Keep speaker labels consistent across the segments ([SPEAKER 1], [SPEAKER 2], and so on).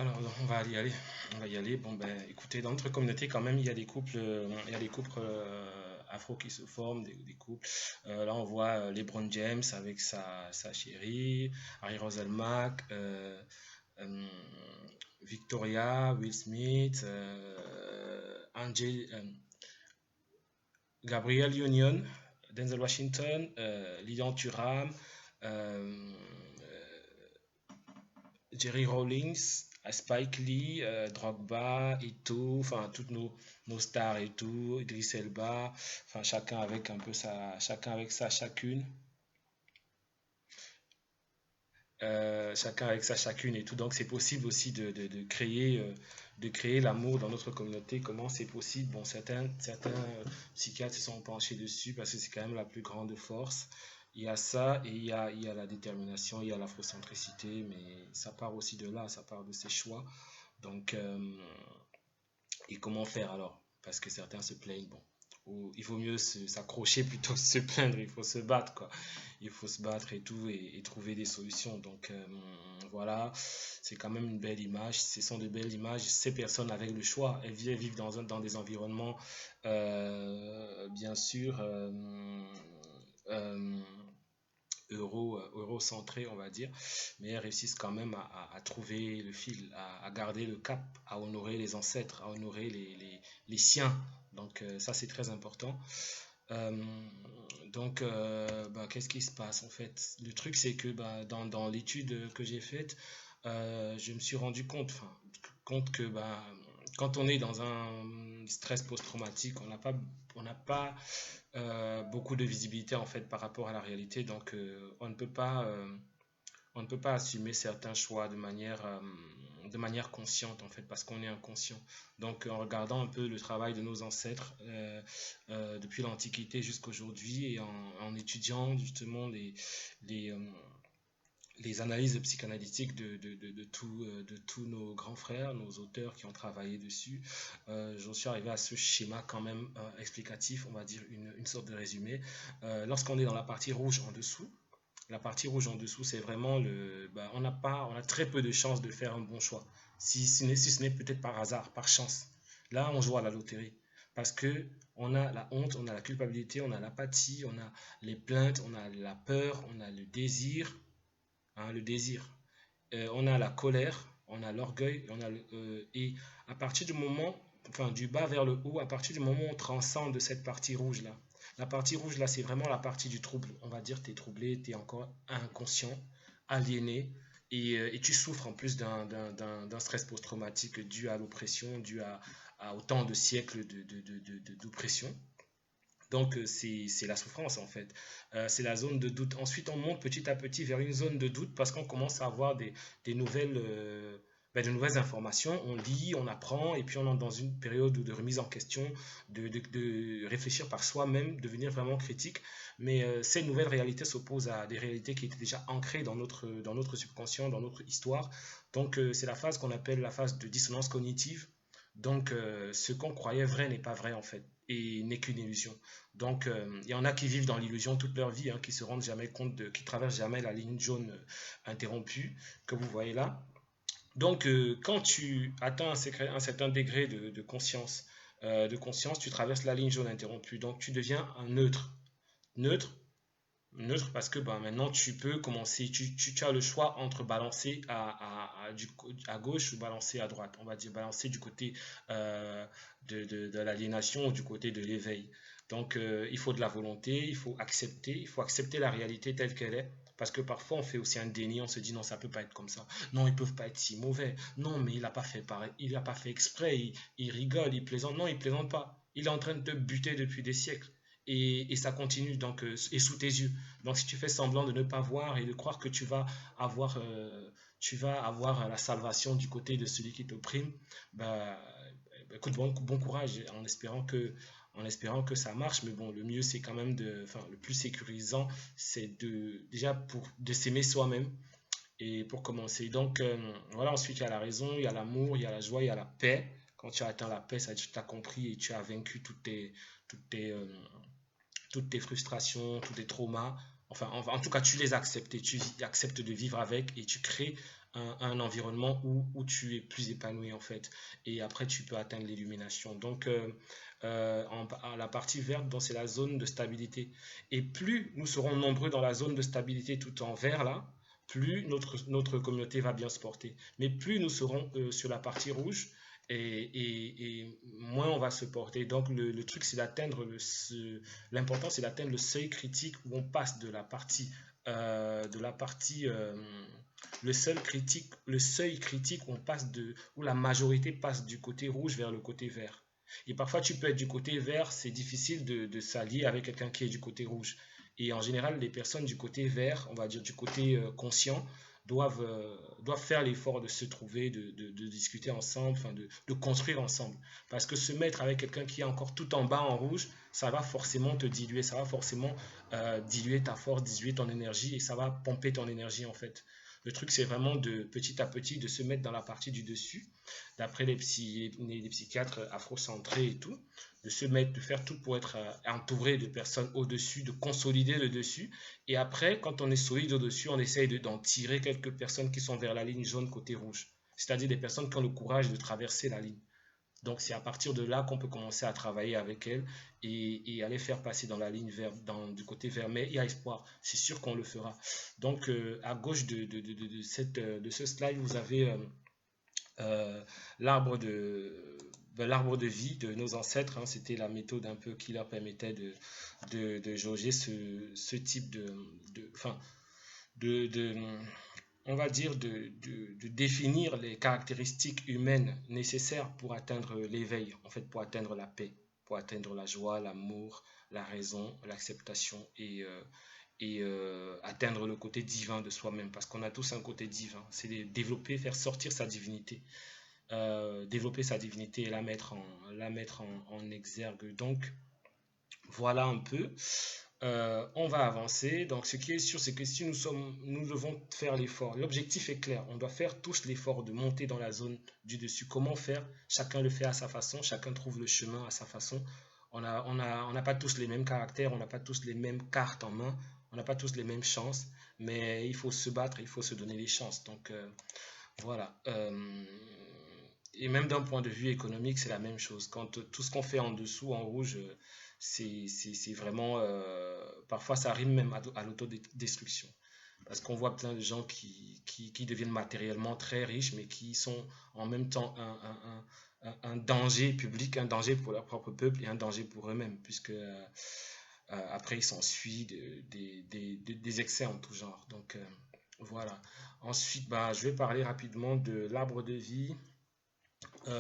[SPEAKER 1] Alors, on va y aller. On va y aller. Bon, ben, écoutez, dans notre communauté, quand même, il y a des couples, afro qui se forment, des couples. Là, on voit LeBron James avec sa chérie, Harry Roselmack, euh, Victoria, Will Smith, Gabriel Union, Denzel Washington, Lilian Thuram, euh, Jerry Rawlings, Spike Lee, Drogba, Eto'o, enfin toutes nos stars et tout, Idriss Elba, enfin chacun avec sa chacune, chacun avec sa chacune et tout. Donc c'est possible aussi de créer l'amour dans notre communauté. Comment c'est possible? Bon, certains psychiatres se sont penchés dessus parce que c'est quand même la plus grande force. Il y a ça et il y a la détermination, il y a l'afrocentricité, mais ça part aussi de là, ça part de ces choix. Donc, et comment faire alors? Parce que certains se plaignent, bon. Il vaut mieux s'accrocher plutôt que se plaindre, il faut se battre, quoi. Il faut se battre et tout, et trouver des solutions. Donc, voilà, c'est quand même une belle image. Ce sont de belles images. Ces personnes avec le choix, elles vivent dans des environnements, bien sûr, euh, eurocentrés, on va dire, mais elles réussissent quand même à trouver le fil, à garder le cap, à honorer les ancêtres, à honorer les siens. Donc ça, c'est très important. Euh, donc, bah, qu'est-ce qui se passe en fait? Le truc, c'est que bah, dans l'étude que j'ai faite, je me suis rendu compte que bah, quand on est dans un stress post-traumatique, on n'a pas beaucoup de visibilité en fait par rapport à la réalité. Donc, on ne peut pas assumer certains choix de manière consciente en fait parce qu'on est inconscient. Donc en regardant un peu le travail de nos ancêtres depuis l'Antiquité jusqu'à aujourd'hui et en étudiant justement les, euh, les analyses psychanalytiques de tous nos grands frères, nos auteurs qui ont travaillé dessus, j'en suis arrivé à ce schéma quand même explicatif, on va dire une sorte de résumé. Lorsqu'on est dans la partie rouge en dessous, la partie rouge en dessous, c'est vraiment bah, on a très peu de chances de faire un bon choix. Si ce n'est peut-être par hasard, par chance. Là, on joue à la loterie. Parce que on a la honte, on a la culpabilité, on a l'apathie, on a les plaintes, on a la peur, on a le désir, hein, le désir. On a la colère, on a l'orgueil, et à partir du moment, enfin du bas vers le haut, à partir du moment où on transcende de cette partie rouge là, la partie rouge là, c'est vraiment la partie du trouble. On va dire, tu es troublé, tu es encore inconscient, aliéné, et tu souffres en plus d'un stress post-traumatique dû à l'oppression, à autant de siècles d'oppression. Donc, c'est la souffrance en fait. C'est la zone de doute. Ensuite, on monte petit à petit vers une zone de doute parce qu'on commence à avoir des nouvelles, de nouvelles informations. On lit, on apprend et puis on entre dans une période de remise en question, de réfléchir par soi-même, devenir vraiment critique. Mais ces nouvelles réalités s'opposent à des réalités qui étaient déjà ancrées dans notre subconscient, dans notre histoire. Donc, c'est la phase qu'on appelle la phase de dissonance cognitive. Donc, ce qu'on croyait vrai n'est pas vrai en fait et n'est qu'une illusion. Donc, il y en a qui vivent dans l'illusion toute leur vie, hein, qui se rendent jamais compte qui traversent jamais la ligne jaune interrompue que vous voyez là. Donc, quand tu atteins un certain degré de conscience, tu traverses la ligne jaune interrompue. Donc, tu deviens un neutre. Neutre, neutre parce que bah, maintenant tu peux commencer, tu as le choix entre balancer à gauche ou balancer à droite. On va dire balancer du côté de l'aliénation ou du côté de l'éveil. Donc il faut de la volonté, il faut accepter la réalité telle qu'elle est. Parce que parfois on fait aussi un déni, on se dit non, ça peut pas être comme ça. Non, ils peuvent pas être si mauvais. Non, mais il a pas fait pareil, il a pas fait exprès, il rigole, il plaisante. Non, il plaisante pas. Il est en train de te buter depuis des siècles. Et ça continue donc et sous tes yeux. Donc si tu fais semblant de ne pas voir et de croire que tu vas avoir la salvation du côté de celui qui t'opprime, bah, écoute, bon courage en espérant que ça marche. Mais bon, le mieux c'est quand même enfin, le plus sécurisant, c'est déjà de s'aimer soi-même et pour commencer. Donc voilà, ensuite il y a la raison, il y a l'amour, il y a la joie, il y a la paix. Quand tu as atteint la paix, ça veut dire que tu as compris et tu as vaincu toutes toutes tes frustrations, tous tes traumas. Enfin, en tout cas, tu les acceptes et tu acceptes de vivre avec et tu crées un environnement où tu es plus épanoui en fait. Et après, tu peux atteindre l'illumination. Donc, la partie verte, donc c'est la zone de stabilité. Et plus nous serons nombreux dans la zone de stabilité tout en vert là, plus notre communauté va bien se porter. Mais plus nous serons sur la partie rouge, et moins on va se porter. Donc le truc, c'est d'atteindre l'important, c'est d'atteindre le seuil critique où on passe de la partie le seuil critique où on passe où la majorité passe du côté rouge vers le côté vert. Et parfois, tu peux être du côté vert, c'est difficile de s'allier avec quelqu'un qui est du côté rouge. Et en général, les personnes du côté vert, on va dire du côté conscient, doivent faire l'effort de se trouver, de discuter ensemble, enfin de construire ensemble. Parce que se mettre avec quelqu'un qui est encore tout en bas en rouge, ça va forcément te diluer, ça va forcément diluer ta force, diluer ton énergie et ça va pomper ton énergie en fait. Le truc, c'est vraiment de petit à petit de se mettre dans la partie du dessus, d'après les psychiatres afrocentrés et tout, de se mettre, de faire tout pour être entouré de personnes au-dessus, de consolider le dessus. Et après, quand on est solide au-dessus, on essaye d'en tirer quelques personnes qui sont vers la ligne jaune côté rouge. C'est-à-dire des personnes qui ont le courage de traverser la ligne. Donc c'est à partir de là qu'on peut commencer à travailler avec elles et aller faire passer dans la ligne du côté vert. Mais il y a espoir, c'est sûr qu'on le fera. Donc à gauche de ce slide, vous avez euh, l'arbre l'arbre de vie de nos ancêtres. Hein. C'était la méthode un peu qui leur permettait de jauger ce type enfin, de, on va dire, de définir les caractéristiques humaines nécessaires pour atteindre l'éveil, en fait, pour atteindre la paix, pour atteindre la joie, l'amour, la raison, l'acceptation et atteindre le côté divin de soi-même, parce qu'on a tous un côté divin. C'est de développer, faire sortir sa divinité, développer sa divinité et la mettre en exergue. Donc, voilà un peu. On va avancer. Donc, ce qui est sûr, c'est que si nous devons faire l'effort. L'objectif est clair. On doit faire tous l'effort de monter dans la zone du dessus. Comment faire? Chacun le fait à sa façon. Chacun trouve le chemin à sa façon. On n'a pas tous les mêmes caractères. On n'a pas tous les mêmes cartes en main. On n'a pas tous les mêmes chances. Mais il faut se battre. Il faut se donner les chances. Donc, voilà. Et même d'un point de vue économique, c'est la même chose. Quand tout ce qu'on fait en dessous, en rouge, c'est vraiment... parfois, ça rime même à l'autodestruction. Parce qu'on voit plein de gens qui deviennent matériellement très riches, mais qui sont en même temps un danger public, un danger pour leur propre peuple et un danger pour eux-mêmes, puisque après, il s'ensuit des excès en tout genre. Donc, voilà. Ensuite, bah, je vais parler rapidement de l'arbre de vie.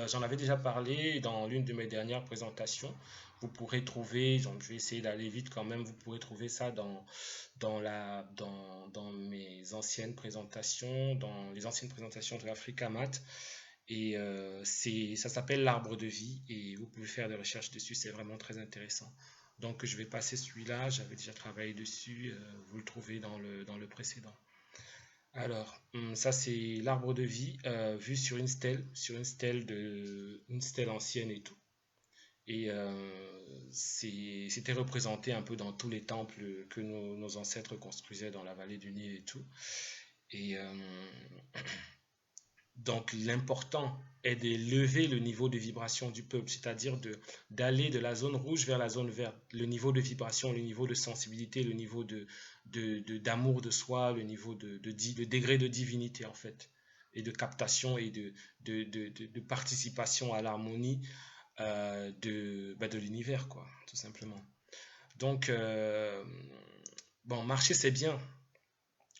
[SPEAKER 1] J'en avais déjà parlé dans l'une de mes dernières présentations. Vous pourrez trouver, donc je vais essayer d'aller vite quand même, vous pourrez trouver ça dans mes anciennes présentations, dans les anciennes présentations de l'Africa Mat. Et ça s'appelle l'arbre de vie et vous pouvez faire des recherches dessus, c'est vraiment très intéressant. Donc je vais passer celui-là, j'avais déjà travaillé dessus, vous le trouvez dans le précédent. Alors, ça c'est l'arbre de vie vu sur une stèle ancienne et tout. Et c'était représenté un peu dans tous les temples que nos ancêtres construisaient dans la vallée du Nil et tout. Et donc l'important est de lever le niveau de vibration du peuple, c'est-à-dire d'aller de la zone rouge vers la zone verte. Le niveau de vibration, le niveau de sensibilité, le niveau d'amour de soi, le niveau le degré de divinité en fait, et de captation et de participation à l'harmonie de l'univers, quoi, tout simplement. Donc, bon, marcher c'est bien,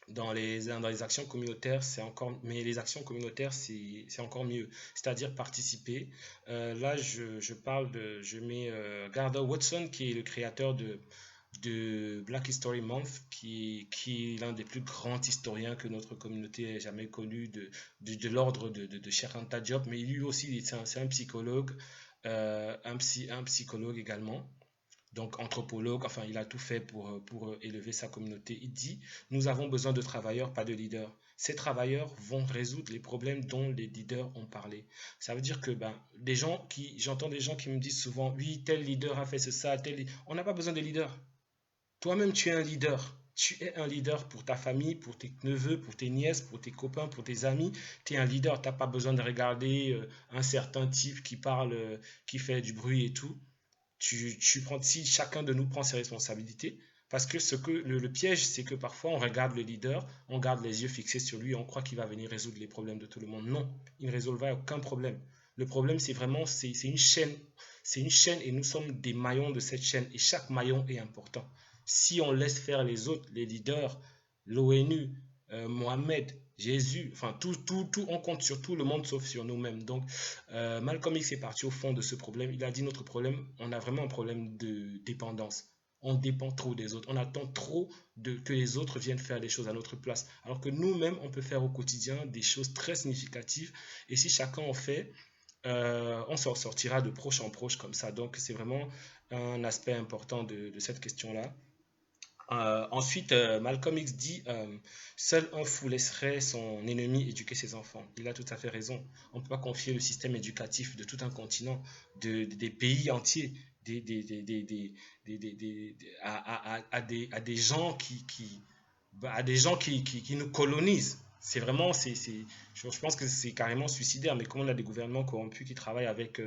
[SPEAKER 1] dans les actions communautaires, c'est encore, mais les actions communautaires, c'est encore mieux. C'est-à-dire participer. Là, je mets Gardner Watson, qui est le créateur de Black History Month, qui est l'un des plus grands historiens que notre communauté ait jamais connu, de l'ordre de Cheikh Anta Diop, mais lui aussi, c'est un psychologue, un psychologue également. Donc anthropologue, enfin il a tout fait pour élever sa communauté. Il dit, nous avons besoin de travailleurs, pas de leaders. Ces travailleurs vont résoudre les problèmes dont les leaders ont parlé. Ça veut dire que ben, j'entends des gens qui me disent souvent, oui, tel leader a fait ça, on n'a pas besoin de leader. Toi-même, tu es un leader. Tu es un leader pour ta famille, pour tes neveux, pour tes nièces, pour tes copains, pour tes amis. Tu es un leader. Tu n'as pas besoin de regarder un certain type qui parle, qui fait du bruit et tout. Si chacun de nous prend ses responsabilités, parce que le piège, c'est que parfois on regarde le leader, on garde les yeux fixés sur lui, on croit qu'il va venir résoudre les problèmes de tout le monde. Non, il ne résolvera aucun problème. Le problème, c'est vraiment, c'est une chaîne et nous sommes des maillons de cette chaîne et chaque maillon est important. Si on laisse faire les autres, les leaders, l'ONU, Mohamed, Jésus, enfin tout, on compte sur tout le monde sauf sur nous-mêmes. Donc, Malcolm X est parti au fond de ce problème. Il a dit notre problème, on a vraiment un problème de dépendance. On dépend trop des autres. On attend trop que les autres viennent faire les choses à notre place. Alors que nous-mêmes, on peut faire au quotidien des choses très significatives. Et si chacun en fait, on s'en sortira de proche en proche comme ça. Donc, c'est vraiment un aspect important de cette question-là. Ensuite, Malcolm X dit seul un fou laisserait son ennemi éduquer ses enfants. Il a tout à fait raison. On ne peut pas confier le système éducatif de tout un continent, des pays entiers, à des gens à des gens qui nous colonisent. C'est vraiment, je pense que c'est carrément suicidaire, mais comme on a des gouvernements corrompus qui travaillent avec,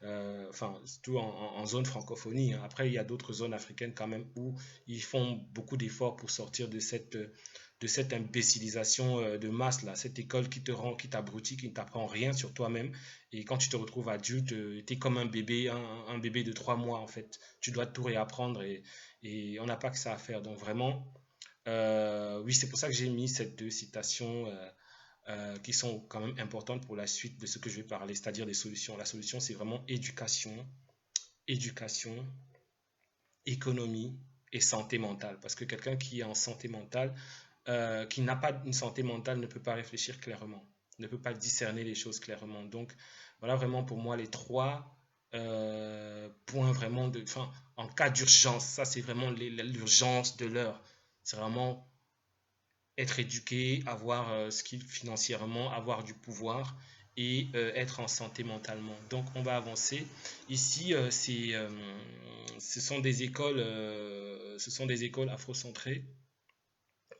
[SPEAKER 1] enfin, surtout en zone francophonie, hein. Après, il y a d'autres zones africaines quand même où ils font beaucoup d'efforts pour sortir de cette imbécilisation de masse là, cette école qui te rend, qui t'abrutit, qui ne t'apprend rien sur toi-même. Et quand tu te retrouves adulte, tu es comme un bébé, un bébé de 3 mois en fait. Tu dois tout réapprendre et on n'a pas que ça à faire. Donc vraiment, oui, c'est pour ça que j'ai mis ces deux citations qui sont quand même importantes pour la suite de ce que je vais parler, c'est-à-dire des solutions. La solution, c'est vraiment éducation, éducation, économie et santé mentale. Parce que quelqu'un qui est en santé mentale, qui n'a pas une santé mentale, ne peut pas réfléchir clairement, ne peut pas discerner les choses clairement. Donc, voilà vraiment pour moi les trois points vraiment de, enfin, en cas d'urgence, ça c'est vraiment l'urgence de l'heure. C'est vraiment être éduqué, avoir ce qu'il financièrement, avoir du pouvoir et être en santé mentalement. Donc on va avancer. Ici, ce sont des écoles afrocentrées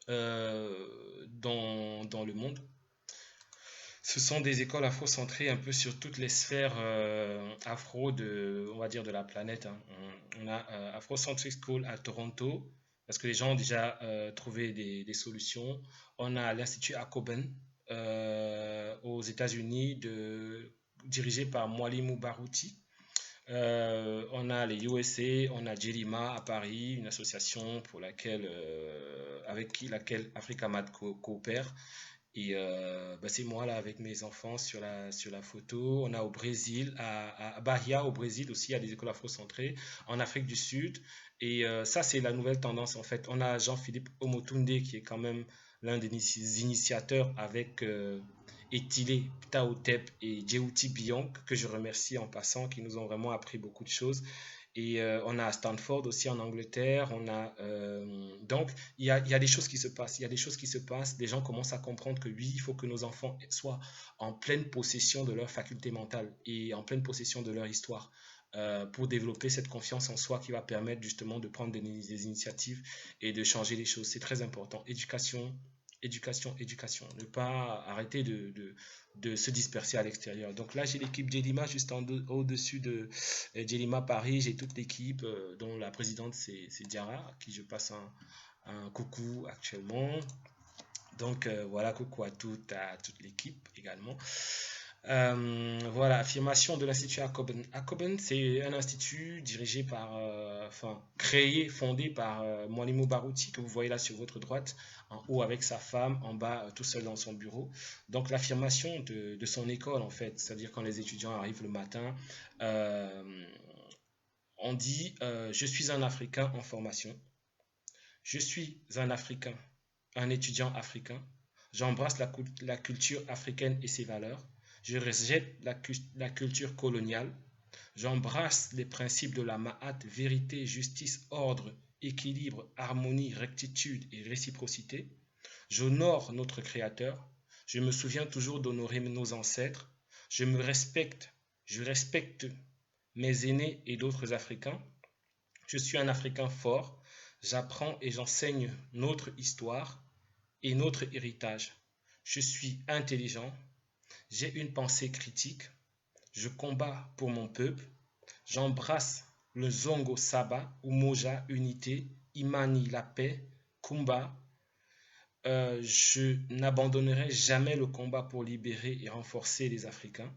[SPEAKER 1] dans le monde. Ce sont des écoles afro-centrées un peu sur toutes les sphères afro on va dire, de la planète, hein. On a Afrocentric School à Toronto, parce que les gens ont déjà trouvé des solutions. On a l'Institut Akoben aux États-Unis, dirigé par Mwalimu Baruti. On a les USA, on a Jelima à Paris, une association avec laquelle Africamat coopère. Et bah, c'est moi là avec mes enfants sur la photo. On a au Brésil, à Bahia au Brésil aussi, il y a des écoles afrocentrées. En Afrique du Sud. Et ça, c'est la nouvelle tendance en fait. On a Jean-Philippe Omotunde qui est quand même l'un des initiateurs avec Etile Taotep et Djeuti Bianc, que je remercie en passant, qui nous ont vraiment appris beaucoup de choses. Et on a à Stanford aussi en Angleterre. Donc, il y a des choses qui se passent. Il y a des choses qui se passent. Des gens commencent à comprendre que oui, il faut que nos enfants soient en pleine possession de leur faculté mentale et en pleine possession de leur histoire pour développer cette confiance en soi qui va permettre justement de prendre des initiatives et de changer les choses. C'est très important. Éducation, éducation, éducation. Ne pas arrêter de se disperser à l'extérieur. Donc là, j'ai l'équipe Jelima juste au-dessus de Jelima Paris. J'ai toute l'équipe dont la présidente, c'est Diara, à qui je passe un coucou actuellement. Donc voilà, coucou à toute l'équipe également. Voilà, affirmation de l'Institut Akoben. Akoben, c'est un institut dirigé par, enfin, créé, fondé par Mwalimu Baruti, que vous voyez là sur votre droite, en haut avec sa femme, en bas tout seul dans son bureau. Donc l'affirmation de son école, en fait, c'est-à-dire quand les étudiants arrivent le matin, on dit je suis un Africain en formation, je suis un Africain, un étudiant africain, j'embrasse la culture africaine et ses valeurs. Je rejette la culture coloniale. J'embrasse les principes de la Ma'at, vérité, justice, ordre, équilibre, harmonie, rectitude et réciprocité. J'honore notre Créateur. Je me souviens toujours d'honorer nos ancêtres. Je me respecte. Je respecte mes aînés et d'autres Africains. Je suis un Africain fort. J'apprends et j'enseigne notre histoire et notre héritage. Je suis intelligent, j'ai une pensée critique, je combats pour mon peuple, j'embrasse le Zongo Saba, Umoja, unité, Imani, la paix, Kumba. Je n'abandonnerai jamais le combat pour libérer et renforcer les Africains.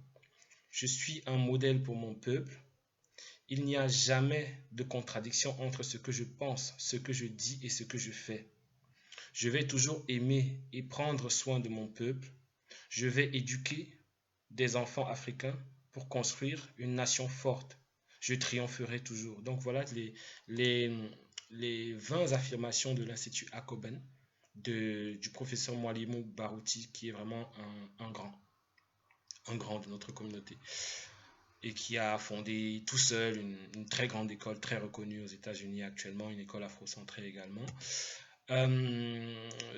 [SPEAKER 1] Je suis un modèle pour mon peuple. Il n'y a jamais de contradiction entre ce que je pense, ce que je dis et ce que je fais. Je vais toujours aimer et prendre soin de mon peuple. Je vais éduquer des enfants africains pour construire une nation forte. Je triompherai toujours. Donc voilà les, les 20 affirmations de l'Institut Hakoben du professeur Mwalimou Barouti, qui est vraiment un grand de notre communauté et qui a fondé tout seul une très grande école très reconnue aux États-Unis actuellement, une école afrocentrée également.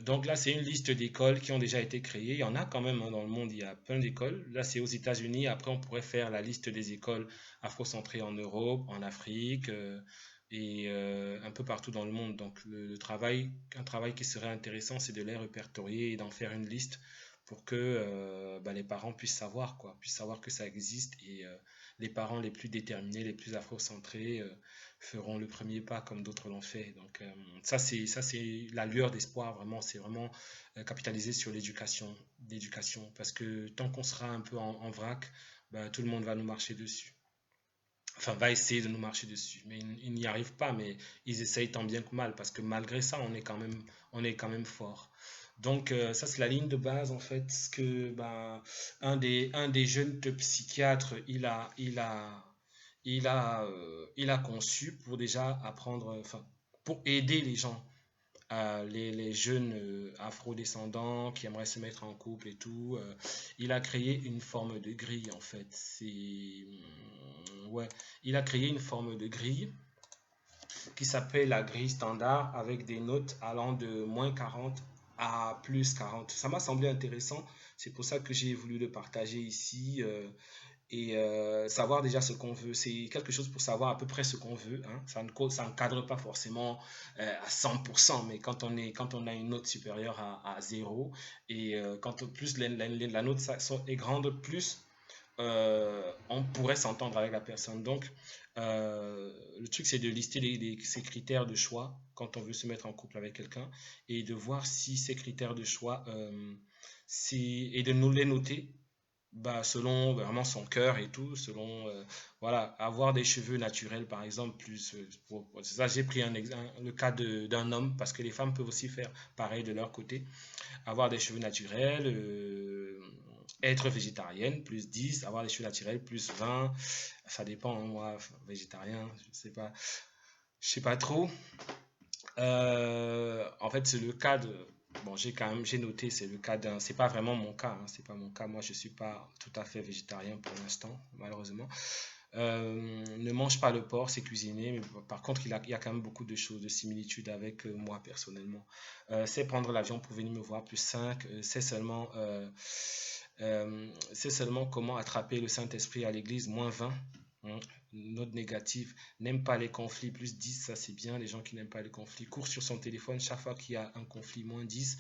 [SPEAKER 1] Donc là, c'est une liste d'écoles qui ont déjà été créées. Il y en a quand même, hein, dans le monde, il y a plein d'écoles. Là, c'est aux États-Unis. Après, on pourrait faire la liste des écoles afrocentrées en Europe, en Afrique et un peu partout dans le monde. Donc un travail qui serait intéressant, c'est de les répertorier et d'en faire une liste pour que les parents puissent savoir, quoi, puissent savoir que ça existe et les parents les plus déterminés, les plus afrocentrés feront le premier pas comme d'autres l'ont fait. Donc ça c'est la lueur d'espoir vraiment, c'est vraiment capitaliser sur l'éducation parce que tant qu'on sera un peu en vrac, bah, tout le monde va nous marcher dessus. Enfin, va essayer de nous marcher dessus, mais ils n'y arrivent pas, mais ils essayent tant bien que mal parce que malgré ça, on est quand même fort. Donc ça c'est la ligne de base en fait ce que ben, un des jeunes psychiatres il a conçu pour déjà apprendre, enfin, pour aider les gens, les jeunes afro-descendants qui aimeraient se mettre en couple et tout. Il a créé une forme de grille en fait. Ouais, il a créé une forme de grille qui s'appelle la grille standard avec des notes allant de -40 à +40. Ça m'a semblé intéressant. C'est pour ça que j'ai voulu le partager ici. Et savoir déjà ce qu'on veut. C'est quelque chose pour savoir à peu près ce qu'on veut, hein. Ça ne cadre pas forcément à 100%, mais quand on a une note supérieure à 0, et quand plus la note est grande, plus on pourrait s'entendre avec la personne. Donc, le truc, c'est de lister ces critères de choix quand on veut se mettre en couple avec quelqu'un et de voir si ces critères de choix, et de nous les noter bah, selon vraiment son cœur et tout, selon voilà, avoir des cheveux naturels par exemple, plus c'est ça, j'ai pris le cas d'un homme parce que les femmes peuvent aussi faire pareil de leur côté, avoir des cheveux naturels, être végétarienne, +10, avoir des cheveux naturels, +20, ça dépend, hein, moi, végétarien, je sais pas trop. En fait, c'est le cas de. Bon, j'ai noté, c'est le cas d'un. C'est pas vraiment mon cas, hein, c'est pas mon cas. Moi, je suis pas tout à fait végétarien pour l'instant, malheureusement. Ne mange pas le porc, c'est cuisiné, mais par contre, il y a quand même beaucoup de choses, de similitudes avec moi personnellement. C'est prendre l'avion pour venir me voir, +5. C'est seulement comment attraper le Saint-Esprit à l'église, -20. Hein. Note négative, n'aime pas les conflits, +10, ça c'est bien, les gens qui n'aiment pas les conflits. Court sur son téléphone chaque fois qu'il y a un conflit, -10,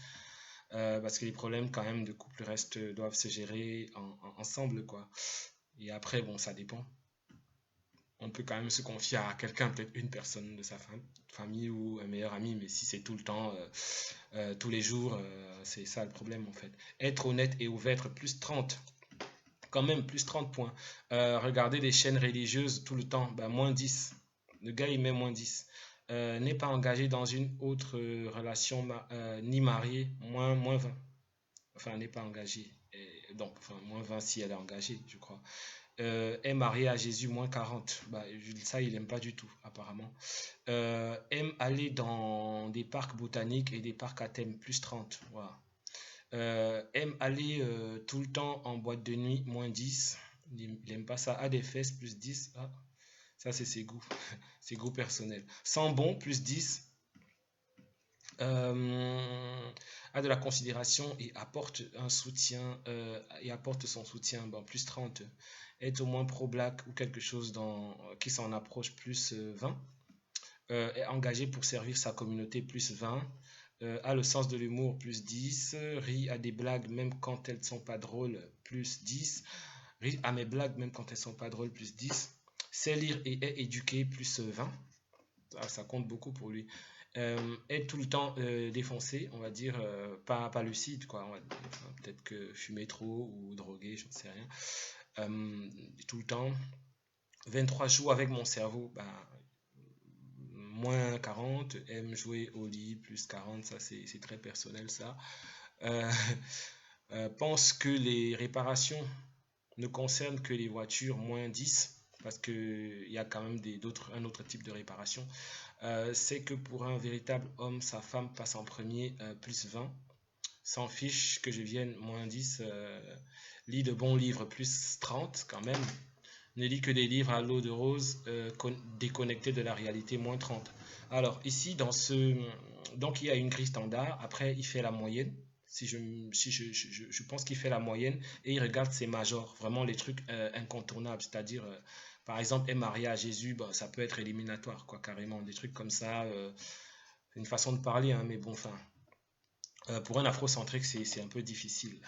[SPEAKER 1] parce que les problèmes quand même de couple doivent se gérer ensemble, quoi. Et après, bon, ça dépend. On peut quand même se confier à quelqu'un, peut-être une personne de sa famille ou un meilleur ami, mais si c'est tout le temps, tous les jours, c'est ça le problème en fait. Être honnête et ouvert, +30, quand même, +30 points. Regarder des chaînes religieuses tout le temps, bah, -10. Le gars, il met -10. N'est pas engagé dans une autre relation, ni marié, -20. Enfin, n'est pas engagé. Donc, enfin, -20 si elle est engagée, je crois. Est marié à Jésus, -40. Bah, ça, il n'aime pas du tout, apparemment. Aime aller dans des parcs botaniques et des parcs à thème, +30. Voilà. Aime aller tout le temps en boîte de nuit, -10. Il n'aime pas ça. A des fesses, +10. Ah, ça, c'est ses goûts. Ses goûts personnels. Sent bon, +10. A de la considération et apporte un soutien, et apporte son soutien, bon, +30. Est au moins pro-black ou quelque chose qui s'en approche, +20. est engagé pour servir sa communauté, plus 20. A le sens de l'humour, plus 10. Rit à des blagues même quand elles ne sont pas drôles, plus 10. Rit à mes blagues même quand elles ne sont pas drôles, plus 10. Sait lire et est éduqué, plus 20. Ça compte beaucoup pour lui. Est tout le temps défoncé, on va dire, pas lucide, quoi. Enfin, peut-être que fumer trop ou droguer, je ne sais rien. Tout le temps. 23 joue avec mon cerveau, bah, moins 40. Aime jouer au lit, plus 40. Ça, c'est très personnel, ça. Euh, pense que les réparations ne concernent que les voitures, moins 10. Parce qu'il y a quand même un autre type de réparation. C'est que pour un véritable homme, sa femme passe en premier, plus 20. S'en fiche que je vienne, moins 10. Lit de bons livres, plus 30 quand même. Ne lit que des livres à l'eau de rose, déconnectés de la réalité, moins 30. Alors ici, donc il y a une grille standard. Après, il fait la moyenne. Si je pense qu'il fait la moyenne et il regarde ses majors, vraiment les trucs incontournables. C'est-à-dire, par exemple, est marié à Jésus, bah, ça peut être éliminatoire, quoi, carrément. Des trucs comme ça. Une façon de parler, hein, mais bon, enfin, pour un afrocentrique, c'est un peu difficile,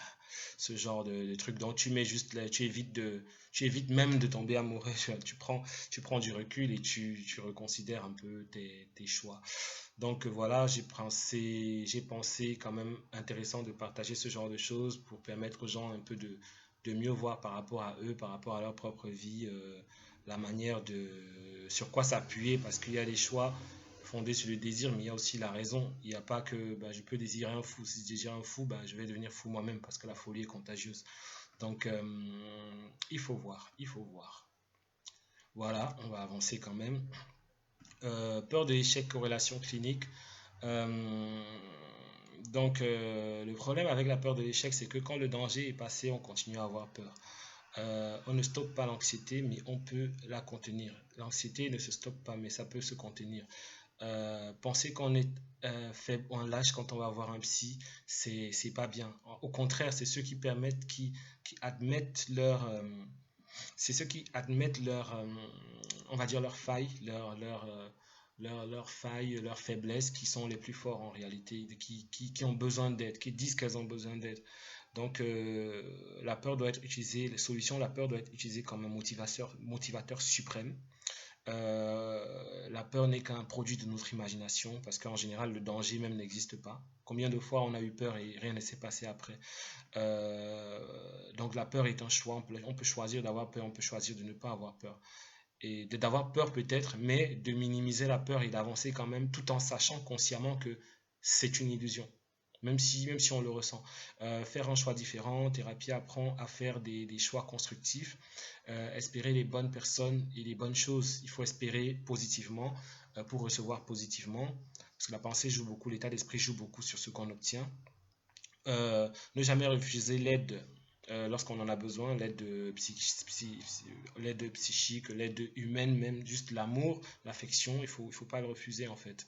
[SPEAKER 1] ce genre de truc. Donc, tu mets juste là, tu évites même de tomber amoureux. Tu prends du recul et tu reconsidères un peu tes choix. Donc, voilà, j'ai pensé quand même intéressant de partager ce genre de choses pour permettre aux gens un peu de mieux voir par rapport à eux, par rapport à leur propre vie, la manière sur quoi s'appuyer, parce qu'il y a des choix fondés sur le désir, mais il y a aussi la raison. Il n'y a pas que bah, je peux désirer un fou. Si je désire un fou, bah, je vais devenir fou moi-même parce que la folie est contagieuse. Donc, il faut voir, il faut voir. Voilà, on va avancer quand même. Peur de l'échec, corrélation clinique. Euh, le problème avec la peur de l'échec, c'est que quand le danger est passé, on continue à avoir peur. On ne stoppe pas l'anxiété, mais on peut la contenir. L'anxiété ne se stoppe pas, mais ça peut se contenir. Penser qu'on est faible ou un lâche quand on va voir un psy, c'est pas bien. Au contraire, c'est ceux qui admettent c'est ceux qui admettent on va dire leurs failles, leurs failles, leurs faiblesses, qui sont les plus forts en réalité, qui ont besoin d'aide, qui disent qu'elles ont besoin d'aide. Donc, la peur doit être utilisée, les solutions, la peur doit être utilisée comme un motivateur suprême. La peur n'est qu'un produit de notre imagination, parce qu'en général, le danger même n'existe pas. Combien de fois on a eu peur et rien ne s'est passé après? Donc la peur est un choix. On peut choisir d'avoir peur, on peut choisir de ne pas avoir peur. Et d'avoir peur peut-être, mais de minimiser la peur et d'avancer quand même, tout en sachant consciemment que c'est une illusion. Même si on le ressent. Faire un choix différent, thérapie apprend à faire des choix constructifs, espérer les bonnes personnes et les bonnes choses. Il faut espérer positivement pour recevoir positivement, parce que la pensée joue beaucoup, l'état d'esprit joue beaucoup sur ce qu'on obtient. Ne jamais refuser l'aide lorsqu'on en a besoin, l'aide psychique, l'aide humaine, même juste l'amour, l'affection, il faut pas le refuser en fait.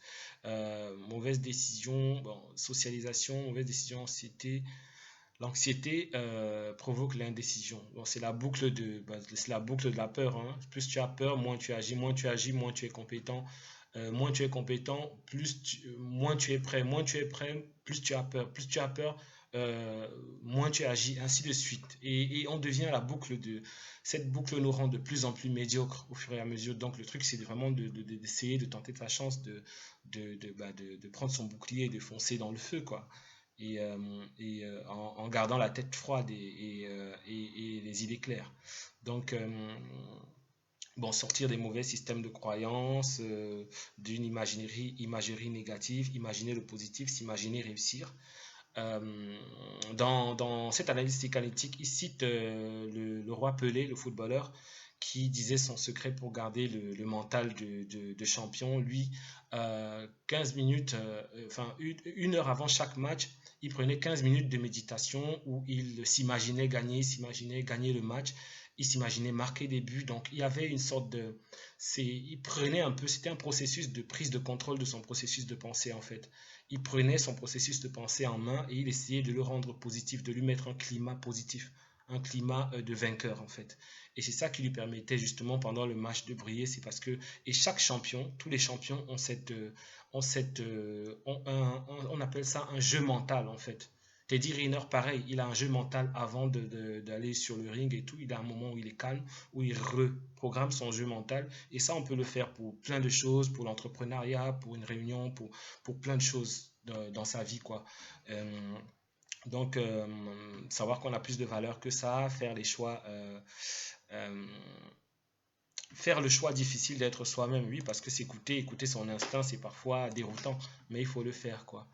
[SPEAKER 1] Mauvaise décision, bon, socialisation, mauvaise décision, anxiété. L'anxiété provoque l'indécision. Bon, c'est la boucle de la peur, hein. Plus tu as peur, moins tu agis, moins tu agis, moins tu es compétent. Moins tu es compétent, moins tu es prêt, moins tu es prêt, plus tu as peur, moins tu agis, ainsi de suite. Et on devient cette boucle nous rend de plus en plus médiocres au fur et à mesure. Donc le truc, c'est vraiment d'essayer de tenter sa chance, de prendre son bouclier et de foncer dans le feu, quoi. En gardant la tête froide et les idées claires. Donc, bon, sortir des mauvais systèmes de croyances, d'une imagerie négative, imaginer le positif, s'imaginer réussir. Dans cette analyse psychanalytique, il cite le roi Pelé, le footballeur, qui disait son secret pour garder le mental de champion. Lui, 15 minutes, enfin une heure avant chaque match, il prenait 15 minutes de méditation où il s'imaginait gagner le match. Il s'imaginait marquer des buts. Donc, il y avait une sorte il prenait un peu, c'était un processus de prise de contrôle de son processus de pensée, en fait. Il prenait son processus de pensée en main et il essayait de le rendre positif, de lui mettre un climat positif un climat de vainqueur en fait. Et c'est ça qui lui permettait justement pendant le match de briller, c'est parce que, et chaque champion, tous les champions on appelle ça un jeu mental en fait. Teddy Riner, pareil, il a un jeu mental avant d'aller sur le ring et tout. Il a un moment où il est calme, où il reprogramme son jeu mental. Et ça, on peut le faire pour plein de choses, pour l'entrepreneuriat, pour une réunion, pour plein de choses dans sa vie, quoi. Euh, donc, savoir qu'on a plus de valeur que ça, euh, faire le choix difficile d'être soi-même, oui, parce que écouter son instinct, c'est parfois déroutant, mais il faut le faire, quoi.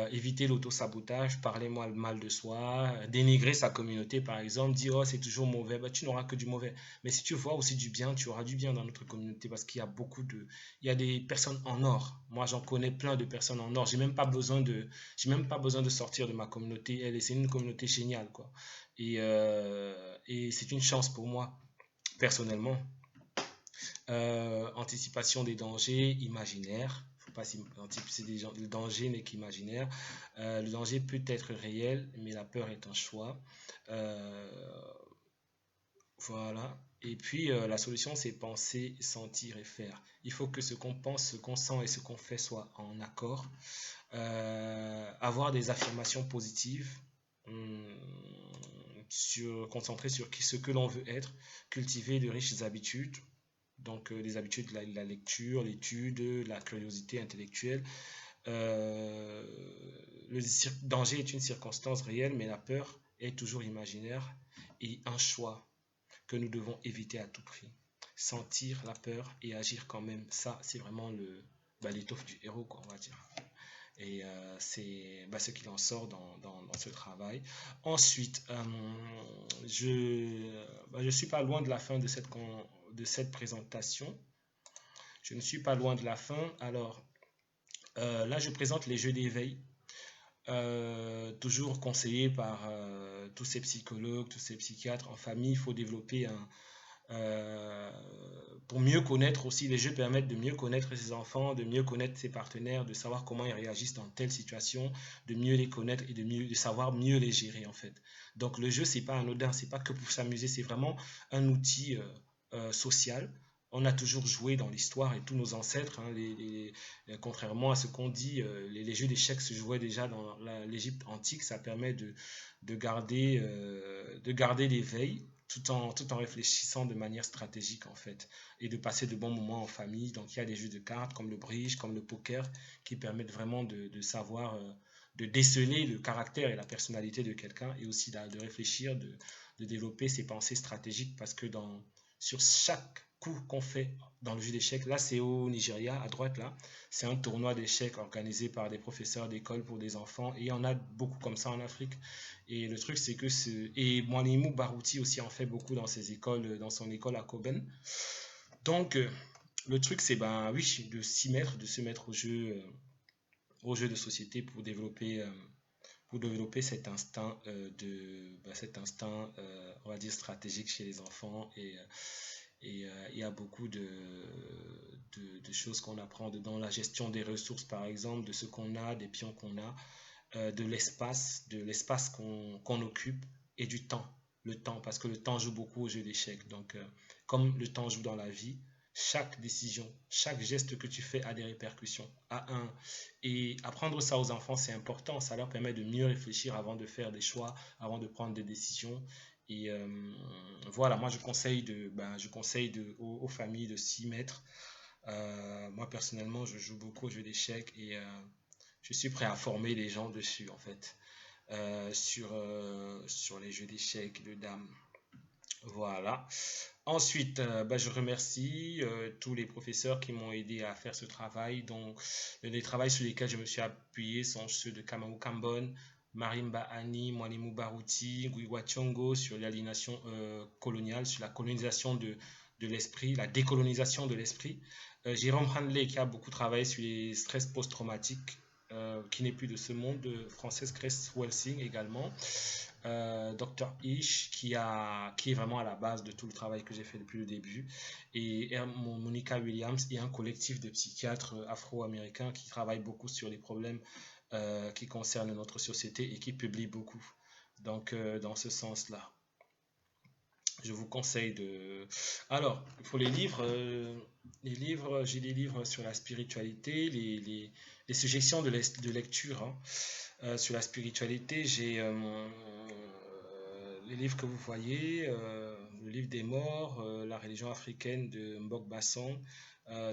[SPEAKER 1] Éviter l'auto-sabotage, parler mal de soi, dénigrer sa communauté par exemple, dire oh c'est toujours mauvais, bah, tu n'auras que du mauvais. Mais si tu vois aussi du bien, tu auras du bien dans notre communauté parce qu'il y a il y a des personnes en or. Moi j'en connais plein de personnes en or. J'ai même pas besoin de sortir de ma communauté. C'est une communauté géniale quoi. Et c'est une chance pour moi personnellement. Anticipation des dangers imaginaires. Faut pas anticiper le danger n'est qu'imaginaire. Le danger peut être réel, mais la peur est un choix. Euh, voilà. Et puis la solution, c'est penser, sentir et faire. Il faut que ce qu'on pense, ce qu'on sent et ce qu'on fait soit en accord. Avoir des affirmations positives, hum, concentrer sur ce que l'on veut être, cultiver de riches habitudes, donc les habitudes de la lecture, l'étude, la curiosité intellectuelle. Euh, le danger est une circonstance réelle, mais la peur est toujours imaginaire et un choix que nous devons éviter à tout prix. Sentir la peur et agir quand même, ça c'est vraiment l'étoffe du héros, quoi, on va dire. Et c'est ce qu'il en sort dans ce travail. Ensuite, je suis pas loin de la fin de cette présentation. Je ne suis pas loin de la fin. Alors, là, je présente les jeux d'éveil, toujours conseillés par tous ces psychologues, tous ces psychiatres. En famille, il faut développer euh, pour mieux connaître aussi, les jeux permettent de mieux connaître ses enfants, de mieux connaître ses partenaires, de savoir comment ils réagissent dans telle situation, de mieux les connaître et de savoir mieux les gérer en fait. Donc le jeu, c'est pas anodin, c'est pas que pour s'amuser, c'est vraiment un outil social. On a toujours joué dans l'histoire et tous nos ancêtres, hein, contrairement à ce qu'on dit, les jeux d'échecs se jouaient déjà dans l'Égypte antique. Ça permet de garder l'éveil tout en réfléchissant de manière stratégique en fait et de passer de bons moments en famille. Donc il y a des jeux de cartes comme le bridge, comme le poker qui permettent vraiment de savoir, de déceler le caractère et la personnalité de quelqu'un et aussi de réfléchir, de développer ses pensées stratégiques parce que sur chaque coup qu'on fait dans le jeu d'échecs, là c'est au Nigeria, à droite là, c'est un tournoi d'échecs organisé par des professeurs d'école pour des enfants et il y en a beaucoup comme ça en Afrique. Et le truc c'est que et Mwanimou Barouti aussi en fait beaucoup dans ses écoles, dans son école à Koben. Donc le truc c'est ben oui de s'y mettre, de se mettre au jeu de société pour développer cet instinct, on va dire, stratégique chez les enfants. Et il y a beaucoup de choses qu'on apprend dans la gestion des ressources, par exemple, de ce qu'on a, des pions qu'on a, de l'espace qu'on occupe et du temps. Le temps, parce que le temps joue beaucoup au jeu d'échecs. Donc, comme le temps joue dans la vie, chaque décision, chaque geste que tu fais a des répercussions. Et apprendre ça aux enfants, c'est important. Ça leur permet de mieux réfléchir avant de faire des choix, avant de prendre des décisions. Et voilà, moi je conseille aux familles de s'y mettre. Moi personnellement, je joue beaucoup au jeu d'échecs et je suis prêt à former les gens dessus en fait, sur les jeux d'échecs, de dames. Voilà. Ensuite, je remercie tous les professeurs qui m'ont aidé à faire ce travail. Donc, les travaux sur lesquels je me suis appuyé sont ceux de Kamau Kambon, Marimba Ani, Mwalimu Baruti, Guiwa Chongo sur l'aliénation coloniale, sur la colonisation de l'esprit, la décolonisation de l'esprit. Jérôme Hanley qui a beaucoup travaillé sur les stress post-traumatiques, qui n'est plus de ce monde, Frances Cress-Welsing également. Dr Ish qui est vraiment à la base de tout le travail que j'ai fait depuis le début et Monica Williams et un collectif de psychiatres afro-américains qui travaillent beaucoup sur les problèmes qui concernent notre société et qui publient beaucoup donc dans ce sens-là. Je vous conseille de... Alors, pour les livres, j'ai des livres sur la spiritualité, les suggestions de lecture, hein. Sur la spiritualité, j'ai les livres que vous voyez, le livre des morts, la religion africaine de Mbok Basson,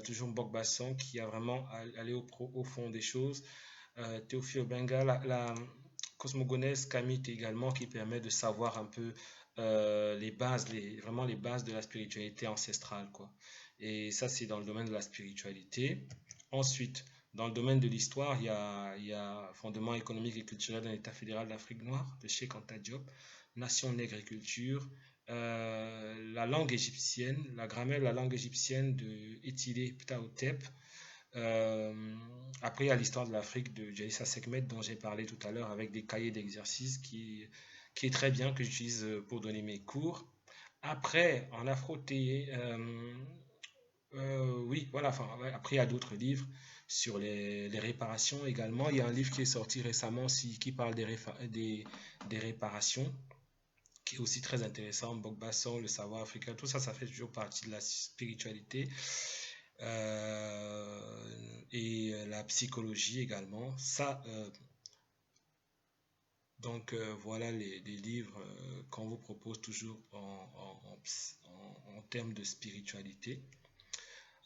[SPEAKER 1] toujours Mbok Basson qui a vraiment allé au fond des choses. Théophile Obenga, la cosmogonèse Kamite également qui permet de savoir un peu les bases, vraiment les bases de la spiritualité ancestrale, quoi. Et ça, c'est dans le domaine de la spiritualité. Ensuite, dans le domaine de l'histoire, il y a Fondement économique et culturel d'un État fédéral d'Afrique noire de Cheikh Anta Diop, Nation nègre et culture, la langue égyptienne, la grammaire de la langue égyptienne de Etile Ptahotep. Euh, Après, il y a l'histoire de l'Afrique de Jalissa Sekhmet dont j'ai parlé tout à l'heure avec des cahiers d'exercices qui est très bien, que j'utilise pour donner mes cours. Après, en afro-té, oui, voilà, enfin, ouais, après, il y a d'autres livres sur les réparations également. Il y a un livre qui est sorti récemment aussi qui parle des réparations, qui est aussi très intéressant. Bokbasson, le savoir africain, tout ça, ça fait toujours partie de la spiritualité. Et la psychologie également. Ça, donc voilà les livres qu'on vous propose toujours en termes de spiritualité.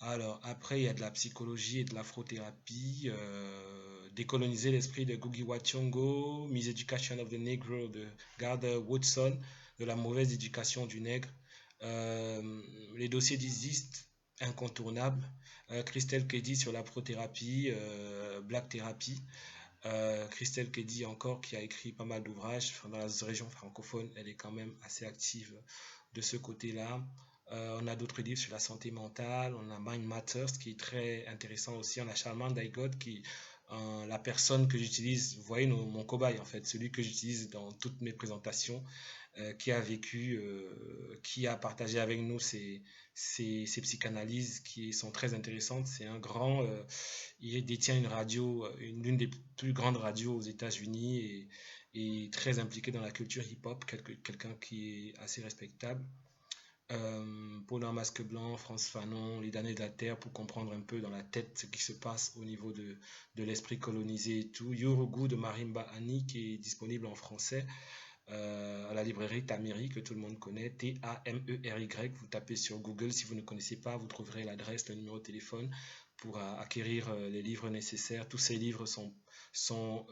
[SPEAKER 1] Alors après, il y a de la psychologie et de l'afrothérapie, Décoloniser l'esprit de Ngugi wa Thiong'o, Miseducation of the Negro de Gardner Woodson, de la mauvaise éducation du nègre, les dossiers d'Isist incontournables, Christelle Kedi sur l'afrothérapie, Black Therapy, Christelle Kedi encore qui a écrit pas mal d'ouvrages dans la région francophone, elle est quand même assez active de ce côté-là. On a d'autres livres sur la santé mentale, on a Mind Matters qui est très intéressant aussi, on a Charmaine Daigot qui la personne que j'utilise, vous voyez mon cobaye en fait, celui que j'utilise dans toutes mes présentations, qui a vécu, qui a partagé avec nous ses psychanalyses qui sont très intéressantes. C'est un grand, il détient une radio, l'une des plus grandes radios aux États-Unis et très impliqué dans la culture hip-hop, quelqu'un qui est assez respectable. Paul en masque blanc, France Fanon, Les damnés de la terre pour comprendre un peu dans la tête ce qui se passe au niveau de l'esprit colonisé et tout. Yurugu de Marimba Annie qui est disponible en français à la librairie Tameri que tout le monde connaît, Tamery. Vous tapez sur Google si vous ne connaissez pas, vous trouverez l'adresse, le numéro de téléphone pour acquérir les livres nécessaires. Tous ces livres sont, sont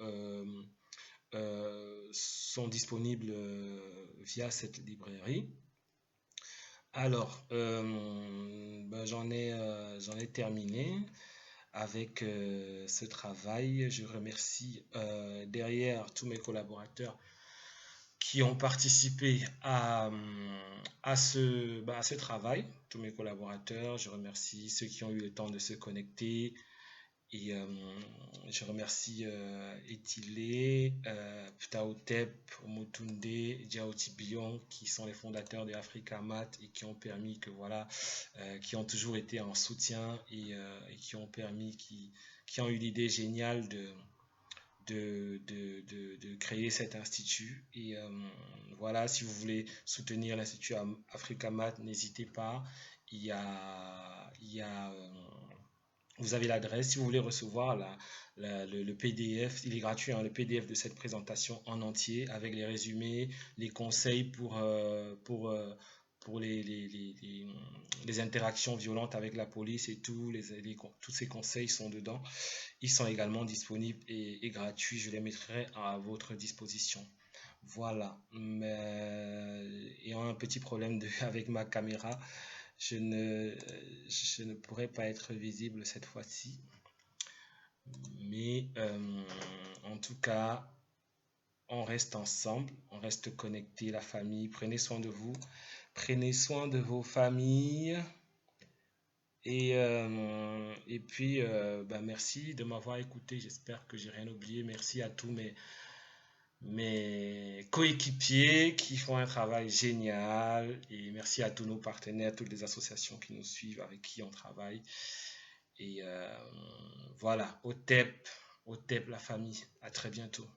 [SPEAKER 1] disponibles via cette librairie. Alors, ben, j'en ai terminé avec ce travail. Je remercie derrière tous mes collaborateurs qui ont participé à ce travail, tous mes collaborateurs. Je remercie ceux qui ont eu le temps de se connecter. Et je remercie Etile, Ptahotep, Omotunde, Diaoti Bion, qui sont les fondateurs de Africa Mat et qui ont permis que voilà, qui ont toujours été en soutien et qui ont permis, qui ont eu l'idée géniale de créer cet institut. Et voilà, si vous voulez soutenir l'Institut Africa Mat, n'hésitez pas. Il y a vous avez l'adresse. Si vous voulez recevoir le PDF, il est gratuit, hein, le PDF de cette présentation en entier avec les résumés, les conseils pour les interactions violentes avec la police et tout, tous ces conseils sont dedans. Ils sont également disponibles et gratuits. Je les mettrai à votre disposition. Voilà. Ayant un petit problème avec ma caméra, je ne, je ne pourrais pas être visible cette fois-ci. Mais en tout cas, on reste ensemble, on reste connectés, la famille. Prenez soin de vous, prenez soin de vos familles. Et puis, bah, merci de m'avoir écouté. J'espère que j'ai rien oublié. Merci à tous mes coéquipiers qui font un travail génial. Et merci à tous nos partenaires, toutes les associations qui nous suivent, avec qui on travaille. Et voilà, au TEP, la famille. À très bientôt.